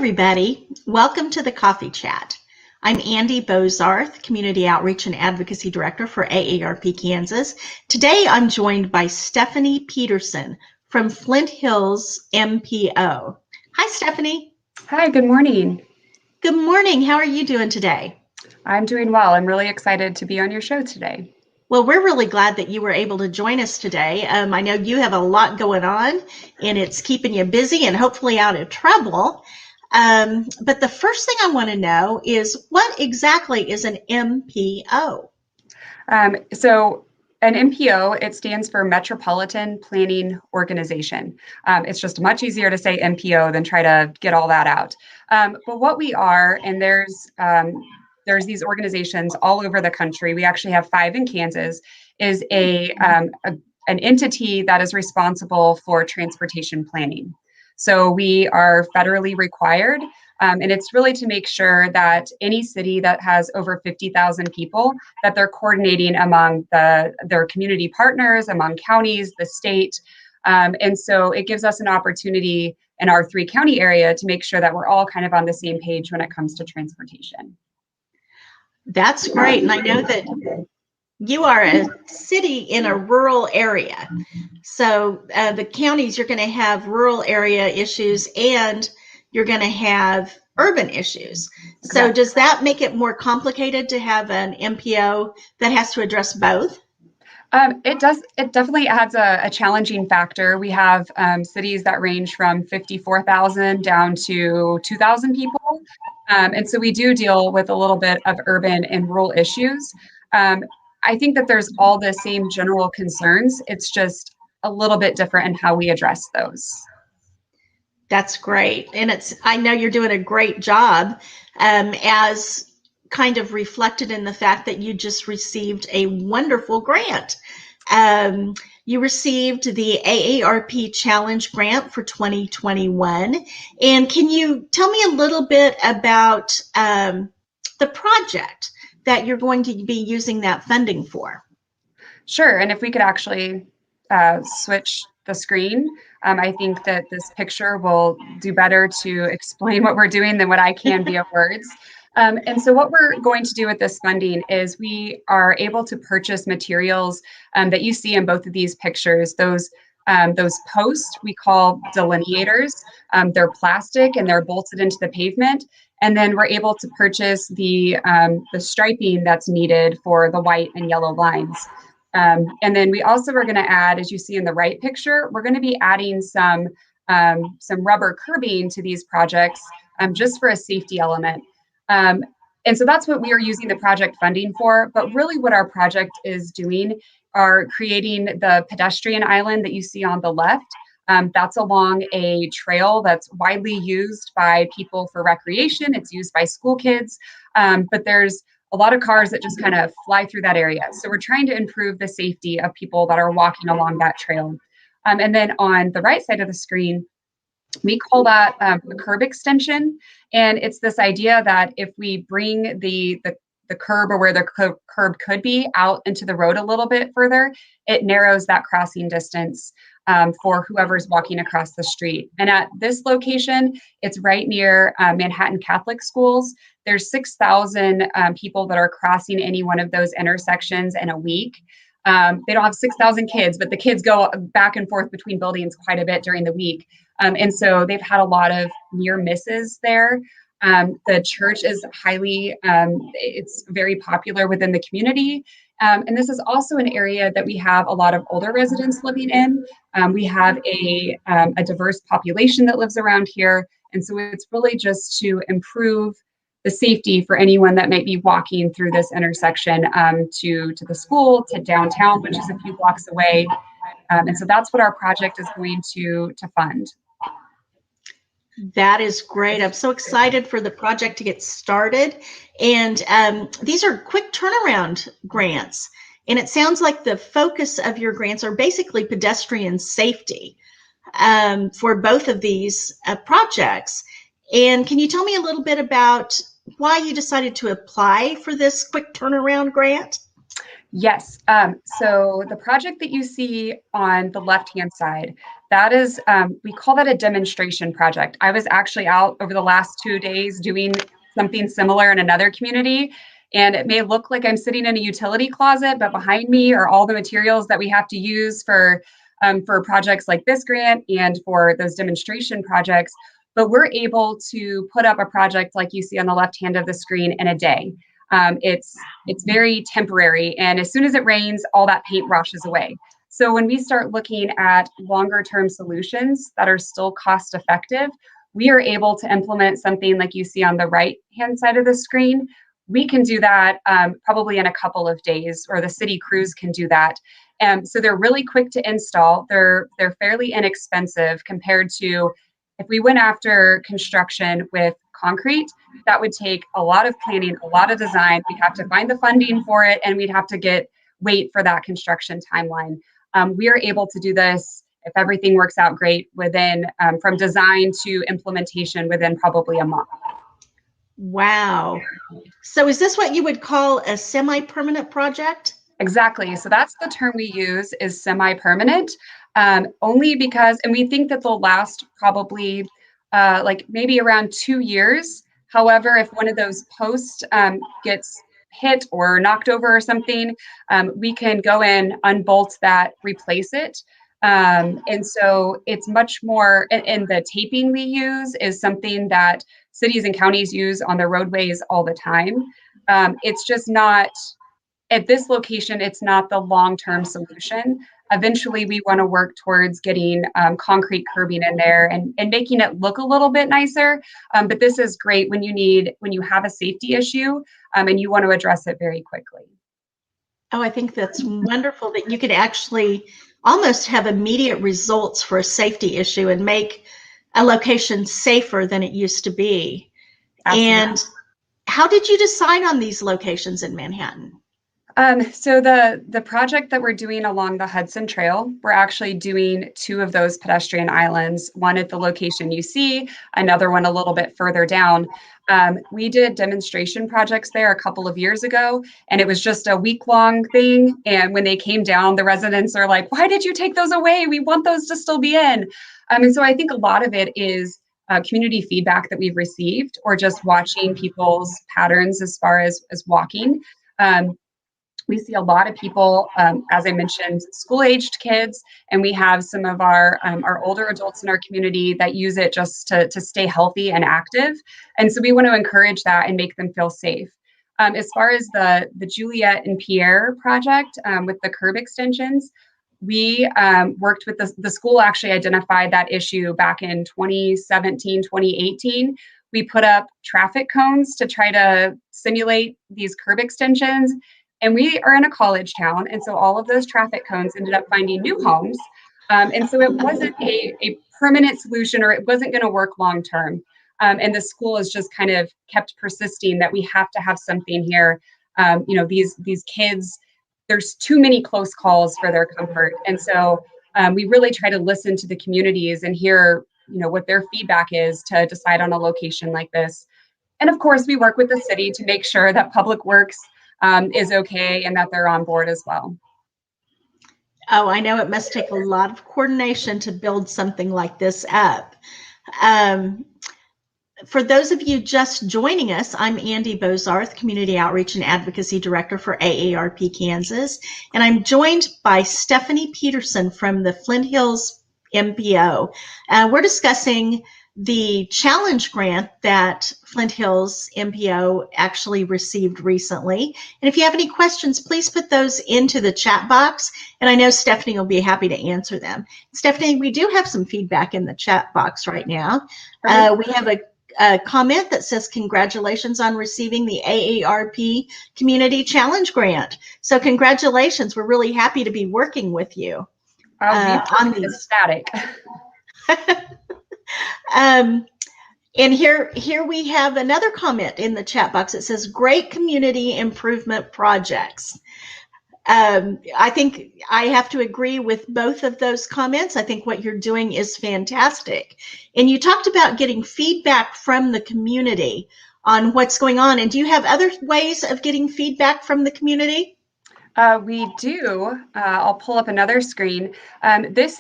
everybody. Welcome to the Coffee Chat. I'm Andy Bozarth, Community Outreach and Advocacy Director for AARP Kansas. Today I'm joined by Stephanie Peterson from Flint Hills MPO. Hi, Stephanie. Hi, good morning. Good morning. How are you doing today? I'm doing well. I'm really excited to be on your show today. Well, we're really glad that you were able to join us today. I know you have a lot going on and it's keeping you busy and hopefully out of trouble. But the first thing I want to know is what exactly is an MPO? So an MPO, it stands for Metropolitan Planning Organization. It's just much easier to say MPO than try to get all that out. But what we are, and there's these organizations all over the country. We actually have 5 in Kansas, is an entity that is responsible for transportation planning. So we are federally required, and it's really to make sure that any city that has over 50,000 people, that they're coordinating among their community partners, among counties, the state. And so it gives us an opportunity in our 3-county area to make sure that we're all kind of on the same page when it comes to transportation. That's great. And I know that you are a city in a rural area. So the counties, you're going to have rural area issues and you're going to have urban issues. So does that make it more complicated to have an MPO that has to address both? It does. It definitely adds a challenging factor. We have cities that range from 54,000 down to 2,000 people. And so we do deal with a little bit of urban and rural issues. I think that there's all the same general concerns. It's just a little bit different in how we address those. That's great. And I know you're doing a great job, as kind of reflected in the fact that you just received a wonderful grant. You received the AARP Challenge Grant for 2021. And can you tell me a little bit about the project that you're going to be using that funding for? Sure. And if we could actually switch the screen, I think that this picture will do better to explain what we're doing than what I can via words. And so what we're going to do with this funding is we are able to purchase materials that you see in both of these pictures. Those posts we call delineators. They're plastic and they're bolted into the pavement. And then we're able to purchase the striping that's needed for the white and yellow lines. And then we also are going to add, as you see in the right picture, we're going to be adding some rubber curbing to these projects just for a safety element. And so that's what we are using the project funding for. But really what our project is doing are creating the pedestrian island that you see on the left. That's along a trail that's widely used by people for recreation. It's used by school kids, but there's a lot of cars that just kind of fly through that area. So we're trying to improve the safety of people that are walking along that trail. And then on the right side of the screen, we call that a curb extension. And it's this idea that if we bring the curb or where the curb could be out into the road a little bit further, it narrows that crossing distance for whoever's walking across the street. And at this location, it's right near Manhattan Catholic schools. There's 6,000 people that are crossing any one of those intersections in a week. They don't have 6,000 kids, but the kids go back and forth between buildings quite a bit during the week. And so they've had a lot of near misses there. The church is it's very popular within the community. And this is also an area that we have a lot of older residents living in. We have a diverse population that lives around here. And so it's really just to improve the safety for anyone that might be walking through this intersection to the school, to downtown, which is a few blocks away. And so that's what our project is going to fund. That is great. I'm so excited for the project to get started. And these are quick turnaround grants. And it sounds like the focus of your grants are basically pedestrian safety for both of these projects. And can you tell me a little bit about why you decided to apply for this quick turnaround grant? Yes. So the project that you see on the left-hand side, That is, we call that a demonstration project. I was actually out over the last 2 days doing something similar in another community. And it may look like I'm sitting in a utility closet, but behind me are all the materials that we have to use for projects like this grant and for those demonstration projects. But we're able to put up a project like you see on the left hand of the screen in a day. It's very temporary, and as soon as it rains, all that paint washes away. So when we start looking at longer term solutions that are still cost effective, we are able to implement something like you see on the right hand side of the screen. We can do that probably in a couple of days, or the city crews can do that. So they're really quick to install. They're fairly inexpensive compared to if we went after construction with concrete. That would take a lot of planning, a lot of design. We'd have to find the funding for it, and we'd have to wait for that construction timeline. We are able to do this, if everything works out great, within from design to implementation within probably a month. Wow. So is this what you would call a semi-permanent project? Exactly. So that's the term we use, is semi-permanent, only because, and we think that they'll last probably like maybe around 2 years. However, if one of those posts gets hit or knocked over or something, we can go in, unbolt that, replace it. And so it's much more, and the taping we use is something that cities and counties use on their roadways all the time. It's just not, at this location, it's not the long-term solution. Eventually, we want to work towards getting concrete curbing in there and making it look a little bit nicer. But this is great when you have a safety issue and you want to address it very quickly. Oh, I think that's wonderful that you could actually almost have immediate results for a safety issue and make a location safer than it used to be. Absolutely. And how did you decide on these locations in Manhattan? So the project that we're doing along the Hudson Trail, we're actually doing 2 of those pedestrian islands, one at the location you see, another one a little bit further down. We did demonstration projects there a couple of years ago, and it was just a week-long thing. And when they came down, the residents are like, "Why did you take those away? We want those to still be in." And so I think a lot of it is community feedback that we've received, or just watching people's patterns as far as walking. We see a lot of people, as I mentioned, school-aged kids, and we have some of our older adults in our community that use it just to stay healthy and active. And so we want to encourage that and make them feel safe. As far as the Juliet and Pierre project with the curb extensions, we worked with the school, actually identified that issue back in 2017, 2018. We put up traffic cones to try to simulate these curb extensions. And we are in a college town, and so all of those traffic cones ended up finding new homes. And so it wasn't a permanent solution, or it wasn't going to work long term. And the school has just kind of kept persisting that we have to have something here. These kids, there's too many close calls for their comfort. And so we really try to listen to the communities and hear, what their feedback is to decide on a location like this. And of course, we work with the city to make sure that Public Works is okay and that they're on board as well. Oh, I know it must take a lot of coordination to build something like this up. For those of you just joining us, I'm Andy Bozarth, Community Outreach and Advocacy Director for AARP Kansas, and I'm joined by Stephanie Peterson from the Flint Hills MPO. We're discussing the challenge grant that Flint Hills MPO actually received recently. And if you have any questions, please put those into the chat box, and I know Stephanie will be happy to answer them. Stephanie, we do have some feedback in the chat box right now. We have a comment that says, "Congratulations on receiving the AARP Community Challenge Grant." So congratulations. We're really happy to be working with you on these. Static. And here we have another comment in the chat box. It says, "Great community improvement projects." I think I have to agree with both of those comments. I think what you're doing is fantastic. And you talked about getting feedback from the community on what's going on. And do you have other ways of getting feedback from the community? We do. I'll pull up another screen. This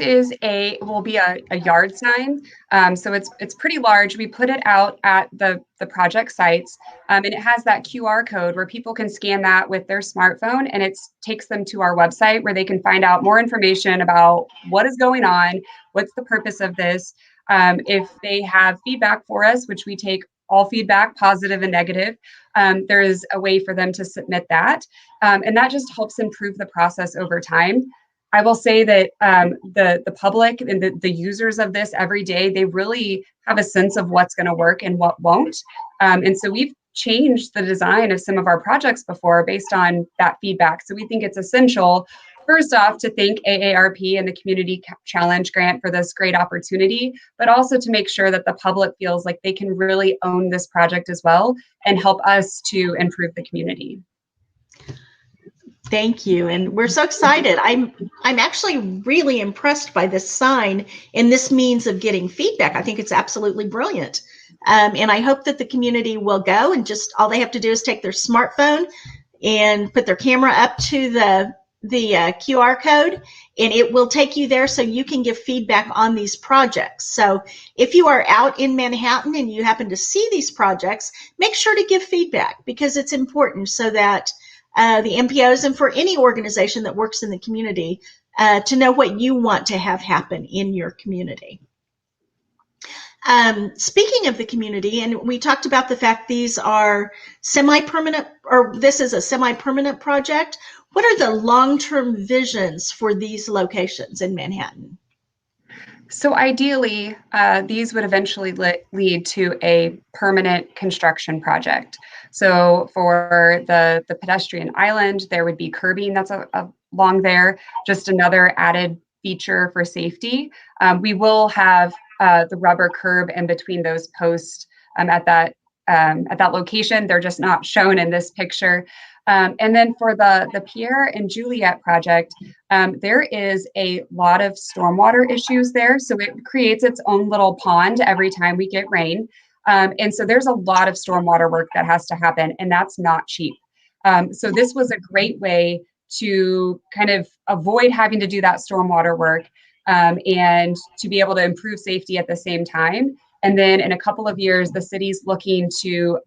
will be a yard sign. So it's pretty large. We put it out at the project sites, and it has that QR code where people can scan that with their smartphone, and it takes them to our website where they can find out more information about what is going on, what's the purpose of this. If they have feedback for us, which we take all feedback, positive and negative, there is a way for them to submit that. And that just helps improve the process over time. I will say that the public and the users of this every day, they really have a sense of what's going to work and what won't. And so we've changed the design of some of our projects before based on that feedback. So we think it's essential, first off, to thank AARP and the Community Challenge Grant for this great opportunity, but also to make sure that the public feels like they can really own this project as well and help us to improve the community. Thank you. And we're so excited. I'm actually really impressed by this sign and this means of getting feedback. I think it's absolutely brilliant. And I hope that the community will go and just all they have to do is take their smartphone and put their camera up to the QR code, and it will take you there so you can give feedback on these projects. So if you are out in Manhattan and you happen to see these projects, make sure to give feedback because it's important so that the MPOs and for any organization that works in the community to know what you want to have happen in your community. Speaking of the community, and we talked about the fact these are semi-permanent, or this is a semi-permanent project. What are the long-term visions for these locations in Manhattan? So ideally, these would eventually lead to a permanent construction project. So for the pedestrian island, there would be curbing that's along there, just another added feature for safety. We will have the rubber curb in between those posts at that location. They're just not shown in this picture. And then for the Pierre and Juliet project, there is a lot of stormwater issues there. So it creates its own little pond every time we get rain. And so there's a lot of stormwater work that has to happen, and that's not cheap. So this was a great way to kind of avoid having to do that stormwater work and to be able to improve safety at the same time. And then in a couple of years, the city's looking to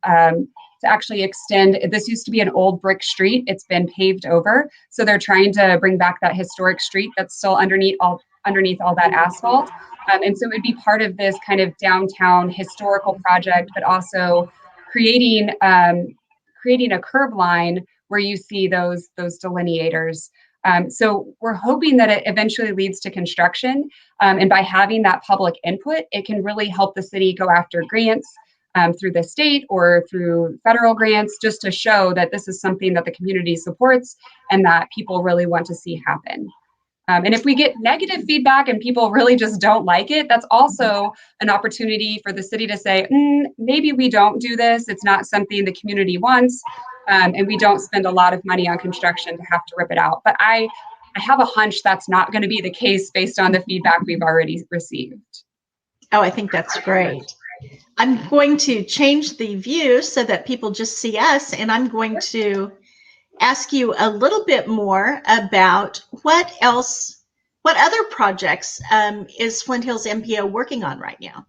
actually extend. This used to be an old brick street. It's been paved over. So they're trying to bring back that historic street that's still underneath all that asphalt. And so it would be part of this kind of downtown historical project, but also creating a curb line where you see those delineators. So we're hoping that it eventually leads to construction. And by having that public input, it can really help the city go after grants through the state or through federal grants, just to show that this is something that the community supports and that people really want to see happen. And if we get negative feedback and people really just don't like it, that's also an opportunity for the city to say, maybe we don't do this. It's not something the community wants. And we don't spend a lot of money on construction to have to rip it out. But I have a hunch that's not going to be the case based on the feedback we've already received. Oh, I think that's great. I'm going to change the view so that people just see us, and I'm going to ask you a little bit more about what other projects is Flint Hills MPO working on right now?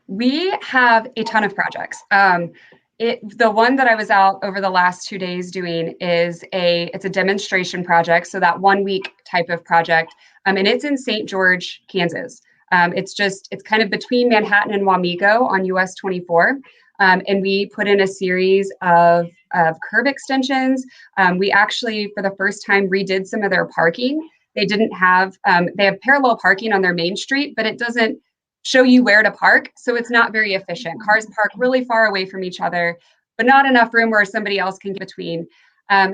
We have a ton of projects. The one that I was out over the last 2 days doing it's a demonstration project. So that 1 week type of project. And it's in St. George, Kansas. It's kind of between Manhattan and Wamego on US 24. And we put in a series of curb extensions. We actually, for the first time, redid some of their parking. They have parallel parking on their main street, but it doesn't show you where to park. So it's not very efficient. Cars park really far away from each other, but not enough room where somebody else can get between.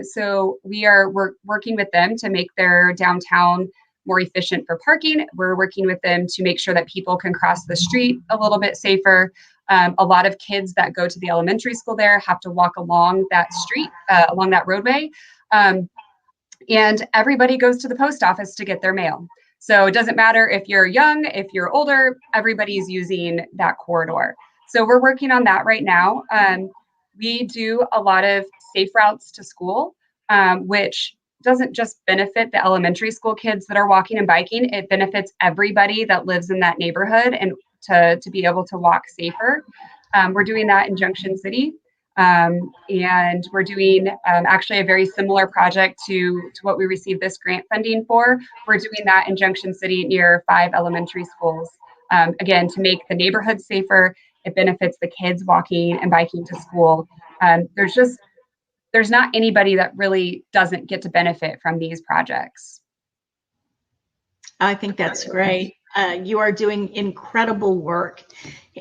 So we're working with them to make their downtown more efficient for parking. We're working with them to make sure that people can cross the street a little bit safer. A lot of kids that go to the elementary school there have to walk along that street, along that roadway. And everybody goes to the post office to get their mail. So it doesn't matter if you're young, if you're older, everybody's using that corridor. So we're working on that right now. We do a lot of safe routes to school, which doesn't just benefit the elementary school kids that are walking and biking, it benefits everybody that lives in that neighborhood and to be able to walk safer. We're doing that in Junction City. And we're doing actually a very similar project to what we received this grant funding for. We're doing that in Junction City near 5 elementary schools. Again, to make the neighborhood safer, it benefits the kids walking and biking to school. There's not anybody that really doesn't get to benefit from these projects. I think that's great. You are doing incredible work.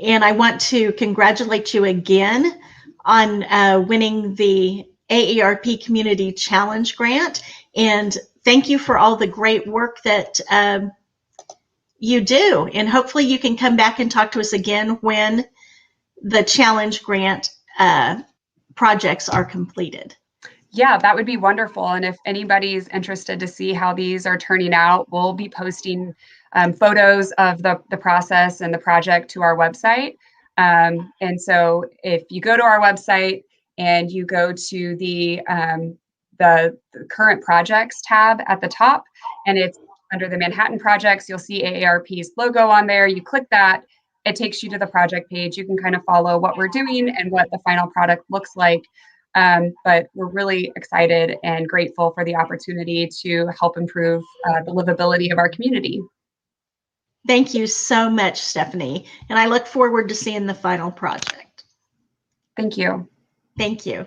And I want to congratulate you again on winning the AARP Community Challenge Grant. And thank you for all the great work that you do. And hopefully you can come back and talk to us again when the Challenge Grant projects are completed. Yeah, that would be wonderful. And if anybody's interested to see how these are turning out, we'll be posting photos of the process and the project to our website. And so if you go to our website and you go to the current projects tab at the top, and it's under the Manhattan projects, you'll see AARP's logo on there. You click that, it takes you to the project page. You can kind of follow what we're doing and what the final product looks like. But we're really excited and grateful for the opportunity to help improve the livability of our community. Thank you so much, Stephanie. And I look forward to seeing the final project. Thank you. Thank you.